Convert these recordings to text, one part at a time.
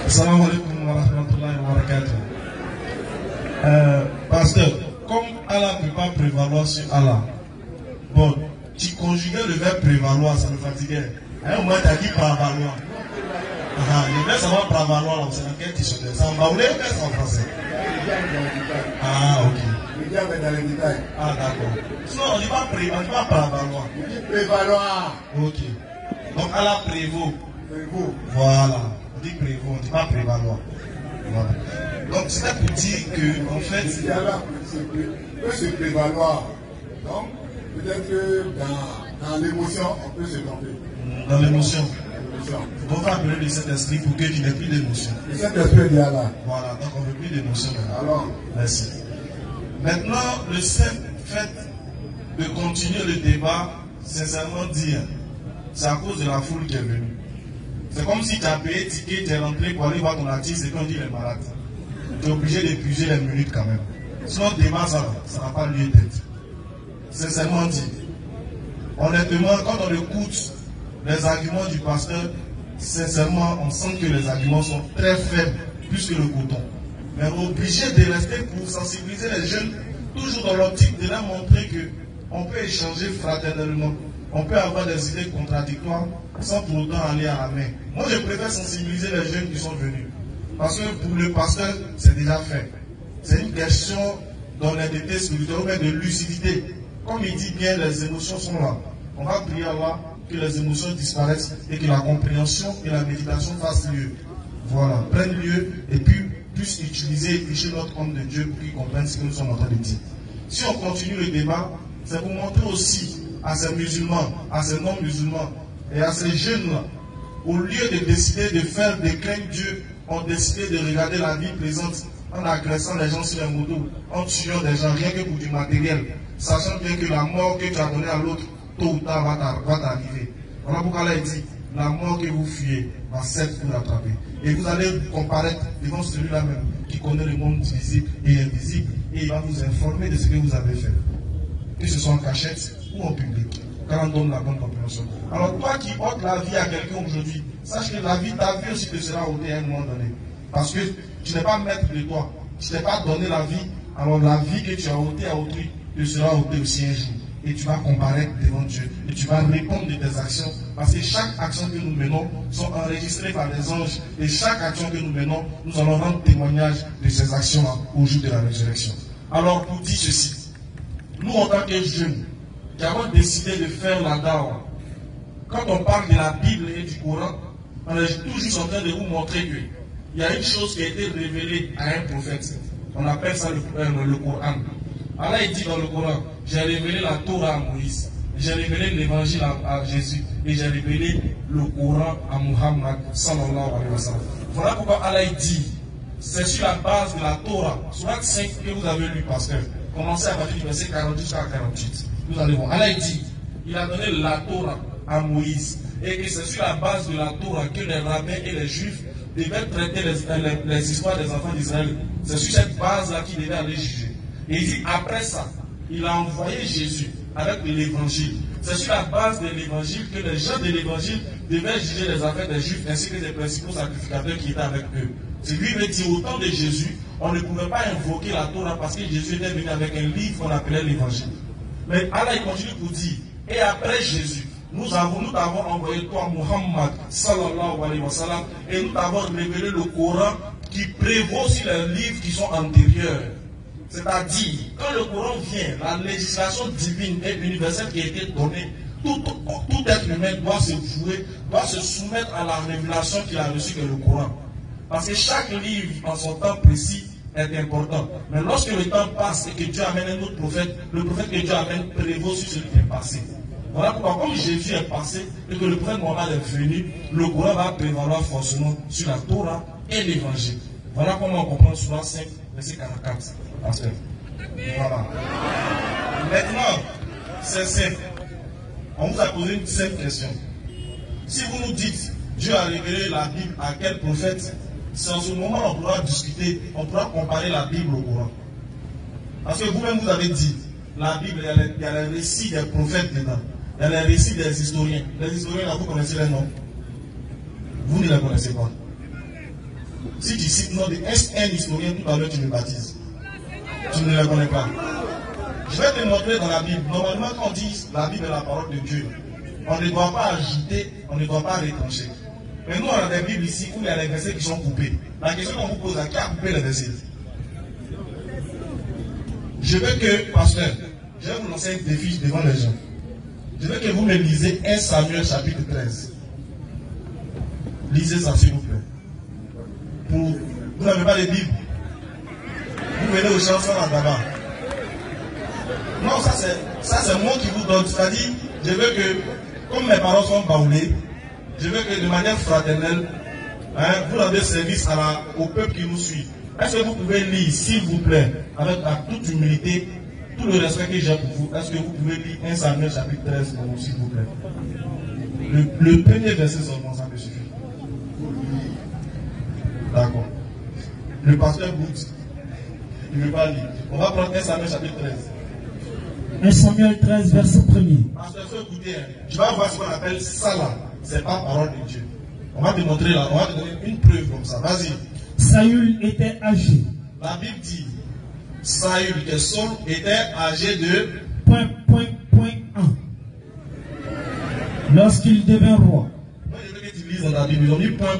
Assalamu alaikum wa rahmatullahi wa barakatuh. Pasteur, comme Allah ne peut pas prévaloir sur Allah, bon, tu conjuguais le verbe prévaloir, ça me fatiguait. À un moment, tu as dit prévaloir. Le verbe, ça va prévaloir, c'est dans quel question? C'est en baoulé ou c'est en français? Ah, ok. Ah, d'accord. Sinon, on ne dit pas prévaloir. On dit prévaloir. Ok. Donc, Allah prévaut. Voilà. On dit prévaut, on ne dit pas prévaloir. Voilà. Donc, c'était pour dire que, en fait. Si Allah peut se prévaloir. Donc, peut-être que dans l'émotion, on peut se tromper. Dans l'émotion. On va appeler le Saint-Esprit pour qu'il n'ait plus d'émotion. Le Saint-Esprit dit Allah. Voilà, donc on ne veut plus d'émotion. Alors, merci. Maintenant, le simple fait de continuer le débat, sincèrement dire, c'est à cause de la foule qui est venue. C'est comme si tu as payé ticket, tu es rentré pour aller voir ton artiste et qu'on dit les malades. Tu es obligé d'épuiser les minutes quand même. Sinon, le débat, ça n'a pas lieu d'être. Sincèrement dit. Honnêtement, quand on écoute les arguments du pasteur, sincèrement, on sent que les arguments sont très faibles, plus que le coton. Mais obligé de rester pour sensibiliser les jeunes, toujours dans l'optique de leur montrer qu'on peut échanger fraternellement, on peut avoir des idées contradictoires sans pour autant aller à la main. Moi, je préfère sensibiliser les jeunes qui sont venus. Parce que pour le pasteur, c'est déjà fait. C'est une question d'honnêteté spirituelle, mais de lucidité. Comme il dit bien, les émotions sont là. On va prier à Allah que les émotions disparaissent et que la compréhension et la méditation fassent lieu. Voilà, prennent lieu et puis puissent utiliser et toucher notre homme de Dieu pour qu'ils comprennent ce que nous sommes en train de dire. Si on continue le débat, c'est pour montrer aussi à ces musulmans, à ces non-musulmans et à ces jeunes-là, au lieu de décider de faire de craindre Dieu, ont décidé de regarder la vie présente en agressant les gens sur les motos, en tuant des gens rien que pour du matériel, sachant bien que la mort que tu as donnée à l'autre, tôt ou tard, va t'arriver. Voilà pourquoi Allah dit, la mort que vous fuyez va certes vous attraper. Et vous allez comparaître devant celui-là même qui connaît le monde visible et invisible et il va vous informer de ce que vous avez fait. Que ce soit en cachette ou en public, car on donne la bonne compréhension. Alors toi qui ôtes la vie à quelqu'un aujourd'hui, sache que la vie, ta vie aussi te sera ôtée à un moment donné. Parce que tu n'es pas maître de toi. Tu n'es pas donné la vie, alors la vie que tu as ôtée à autrui te sera ôtée aussi un jour. Et tu vas comparaître devant Dieu. Et tu vas répondre de tes actions. Parce que chaque action que nous menons sont enregistrées par les anges. Et chaque action que nous menons, nous allons rendre témoignage de ces actions-là au jour de la résurrection. Alors, pour dire ceci, nous, en tant que jeunes, qui avons décidé de faire la dawa, quand on parle de la Bible et du Coran, on est toujours en train de vous montrer qu'il y a une chose qui a été révélée à un prophète. On appelle ça le Coran. Allah dit dans le Coran, j'ai révélé la Torah à Moïse, j'ai révélé l'évangile à Jésus et j'ai révélé le Coran à Muhammad sallallahu alayhi wa sallam. Voilà pourquoi Allah dit, c'est sur la base de la Torah, Sourate 5 que vous avez lu, pasteur. Commencez à partir du verset 40 jusqu'à 48. Nous allons voir. Allah dit, il a donné la Torah à Moïse et que c'est sur la base de la Torah que les rabbins et les juifs devaient traiter les histoires des enfants d'Israël. C'est sur cette base-là qu'ils devaient aller juger. Et il dit, après ça, il a envoyé Jésus avec l'évangile. C'est sur la base de l'évangile que les gens de l'évangile devaient juger les affaires des juifs ainsi que les principaux sacrificateurs qui étaient avec eux. C'est lui qui dit, au temps de Jésus, on ne pouvait pas invoquer la Torah parce que Jésus était venu avec un livre qu'on appelait l'évangile. Mais Allah il continue pour dire, et après Jésus, nous t'avons envoyé toi, Muhammad, sallallahu alayhi wa sallam, et nous t'avons révélé le Coran qui prévaut sur les livres qui sont antérieurs. C'est-à-dire, quand le Coran vient, la législation divine et universelle qui a été donnée, tout être humain doit se vouer, doit se soumettre à la révélation qu'il a reçue que le Coran. Parce que chaque livre, en son temps précis, est important. Mais lorsque le temps passe et que Dieu amène un autre prophète, le prophète que Dieu amène prévaut sur celui qui est passé. Voilà pourquoi, comme Jésus est passé et que le prophète Mohammed est venu, le Coran va prévaloir forcément sur la Torah et l'évangile. Voilà comment on comprend Sourate 5, verset 44. Voilà. Maintenant, c'est simple. On vous a posé une simple question. Si vous nous dites, Dieu a révélé la Bible à quel prophète, c'est en ce moment on pourra discuter, on pourra comparer la Bible au Coran. Parce que vous-même vous avez dit, la Bible, il y a les récits des prophètes dedans. Il y a les récits des historiens. Les historiens, là, vous connaissez les noms? Vous ne les connaissez pas. Si tu cites non un historien, tout à l'heure tu me baptises. Tu ne le connais pas. Je vais te montrer dans la Bible. Normalement, quand on dit la Bible est la parole de Dieu, on ne doit pas agiter, on ne doit pas retrancher. Mais nous, on a des Bibles ici où il y a des versets qui sont coupés. La question qu'on vous pose, qui a coupé les versets? Je veux que, pasteur, je vais vous lancer un défi devant les gens. Je veux que vous me lisez 1 Samuel chapitre 13. Lisez ça s'il vous plaît. Vous n'avez pas de Bible. Vous venez au chanson là-bas. Non, ça c'est moi qui vous donne. C'est-à-dire, je veux que, comme mes parents sont baoulés, je veux que de manière fraternelle, vous rendez service au peuple qui nous suit. Est-ce que vous pouvez lire, s'il vous plaît, avec toute humilité, tout le respect que j'ai pour vous, est-ce que vous pouvez lire 1 Samuel chapitre 13 pour nous, s'il vous plaît? Le premier verset seulement, ça me suffit. D'accord. Le pasteur Boots, il ne veut pas lire. On va prendre 1 Samuel chapitre 13. 1 Samuel 13, verset 1er. Pasteur, écoutez, tu vas voir ce qu'on appelle ça là. C'est pas parole de Dieu. On va te montrer là, on va te donner une preuve comme ça. Vas-y. Saül était âgé. La Bible dit, Saül, que Saul était âgé de... Point 1. Lorsqu'il devint roi. Moi, je veux que tu lises dans la Bible. Ils ont mis point 1.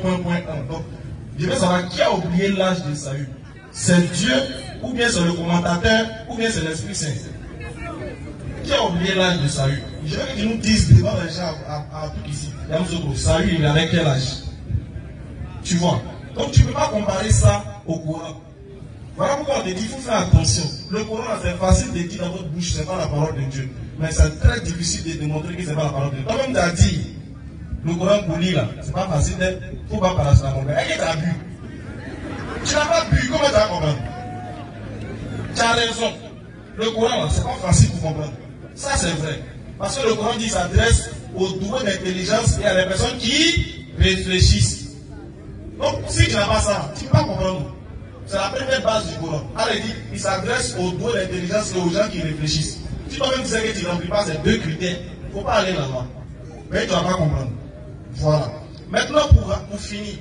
Donc, je veux savoir qui a oublié l'âge de Saül. C'est Dieu, ou bien c'est le commentateur, ou bien c'est l'Esprit Saint. Qui a oublié l'âge de Saül? Je veux que tu nous dises devant les gens à tout ici. Saül, il avait quel âge? Tu vois? Donc tu ne peux pas comparer ça au Coran. Voilà pourquoi on te dit, il faut faire attention. Le Coran, c'est facile de dire dans votre bouche, ce n'est pas la parole de Dieu. Mais c'est très difficile de démontrer que ce n'est pas la parole de Dieu. Toi-même, tu as dit, le Coran pour lire là, c'est pas facile, il ne faut pas parler sur la montagne. Est-ce que tu as bu? Tu n'as pas bu, comment tu as compris? Tu as raison. Le Coran, c'est pas facile pour comprendre. Ça, c'est vrai. Parce que le Coran dit qu'il s'adresse aux doués d'intelligence et à les personnes qui réfléchissent. Donc, si tu n'as pas ça, tu ne peux pas comprendre. C'est la première base du Coran. Alors, il dit qu'il s'adresse aux doués d'intelligence et aux gens qui réfléchissent. Si toi-même tu sais que tu ne remplis pas ces deux critères, il ne faut pas aller là-bas. Mais tu ne vas pas comprendre. Voilà. Maintenant, pour finir,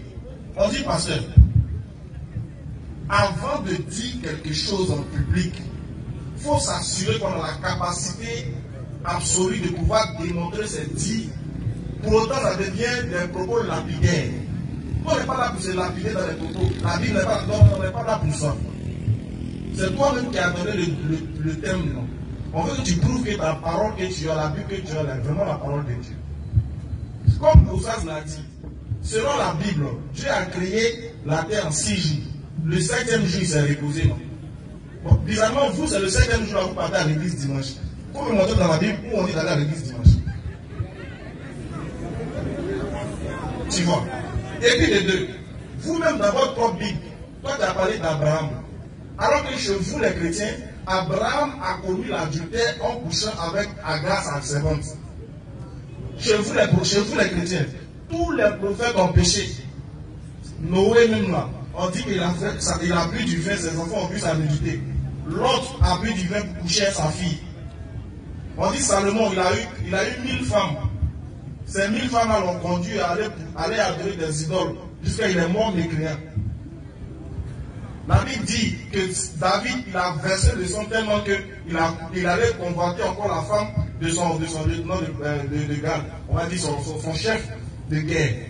on dit, pasteur, avant de dire quelque chose en public, il faut s'assurer qu'on a la capacité absolue de pouvoir démontrer ces dits. Pour autant, ça devient des propos lapidaires. On n'est pas là pour se lapider dans les propos. La Bible n'est pas, on n'est pas là pour ça. C'est toi-même qui as donné le thème. Non? On veut que tu prouves que ta parole que tu as, la Bible que tu as, est vraiment la parole de Dieu. Comme Moses l'a dit, selon la Bible, Dieu a créé la terre en 6 jours. Le 7e jour, il s'est reposé. Non? Bon, bizarrement, vous, c'est le 7e jour, vous partez à l'église dimanche. Vous me montrez dans la Bible où on dit d'aller à l'église dimanche. Tu vois? Et puis les deux, vous-même dans votre propre Bible, toi tu as parlé d'Abraham. Alors que chez vous les chrétiens, Abraham a commis l'adultère en couchant avec Agar sa servante. Chez vous les chrétiens, tous les prophètes ont péché. Noé même là, on dit qu'il a bu du vin, ses enfants ont bu sa nudité. L'autre a bu du vin pour coucher sa fille. On dit Salomon, il a eu 1000 femmes. Ces 1000 femmes l'ont conduit à aller adorer des idoles jusqu'à il est mort mécréant. La Bible dit que David il a versé le sang tellement qu'il allait convoiter encore la femme de son lieutenant de garde. On va dire son chef de guerre.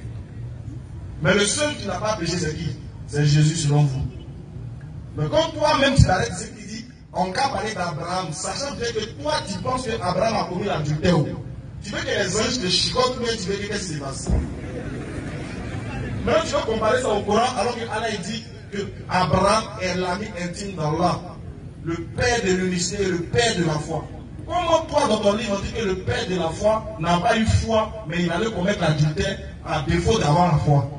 Mais le seul qui n'a pas péché, c'est qui? C'est Jésus selon vous. Mais quand toi-même tu arrêtes ce qu'il dit, on va parler d'Abraham, sachant bien que toi tu penses que Abraham a commis l'adultère. Tu veux que les anges te chicotent, mais tu veux que qu'est-ce qui se passe? Maintenant tu veux comparer ça au Coran alors que Allah dit que Abraham est l'ami intime d'Allah, le père de l'unicité et le père de la foi. Comment toi dans ton livre on dit que le père de la foi n'a pas eu foi, mais il allait commettre l'adultère à défaut d'avoir la foi?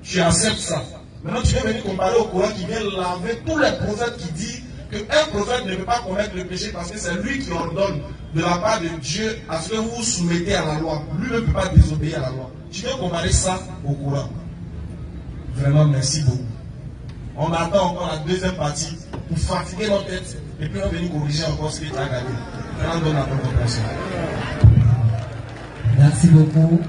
Tu acceptes ça. Maintenant tu veux venir comparer au Coran qui vient laver tous les prophètes qui disent qu'un prophète ne peut pas commettre le péché parce que c'est lui qui ordonne de la part de Dieu à ce que vous vous soumettez à la loi. Lui ne peut pas désobéir à la loi. Tu veux comparer ça au Coran? Vraiment, merci beaucoup. On attend encore la deuxième partie pour fatiguer nos têtes et puis on va venir corriger encore ce que tu as gagné. On donne la provocation. Merci beaucoup.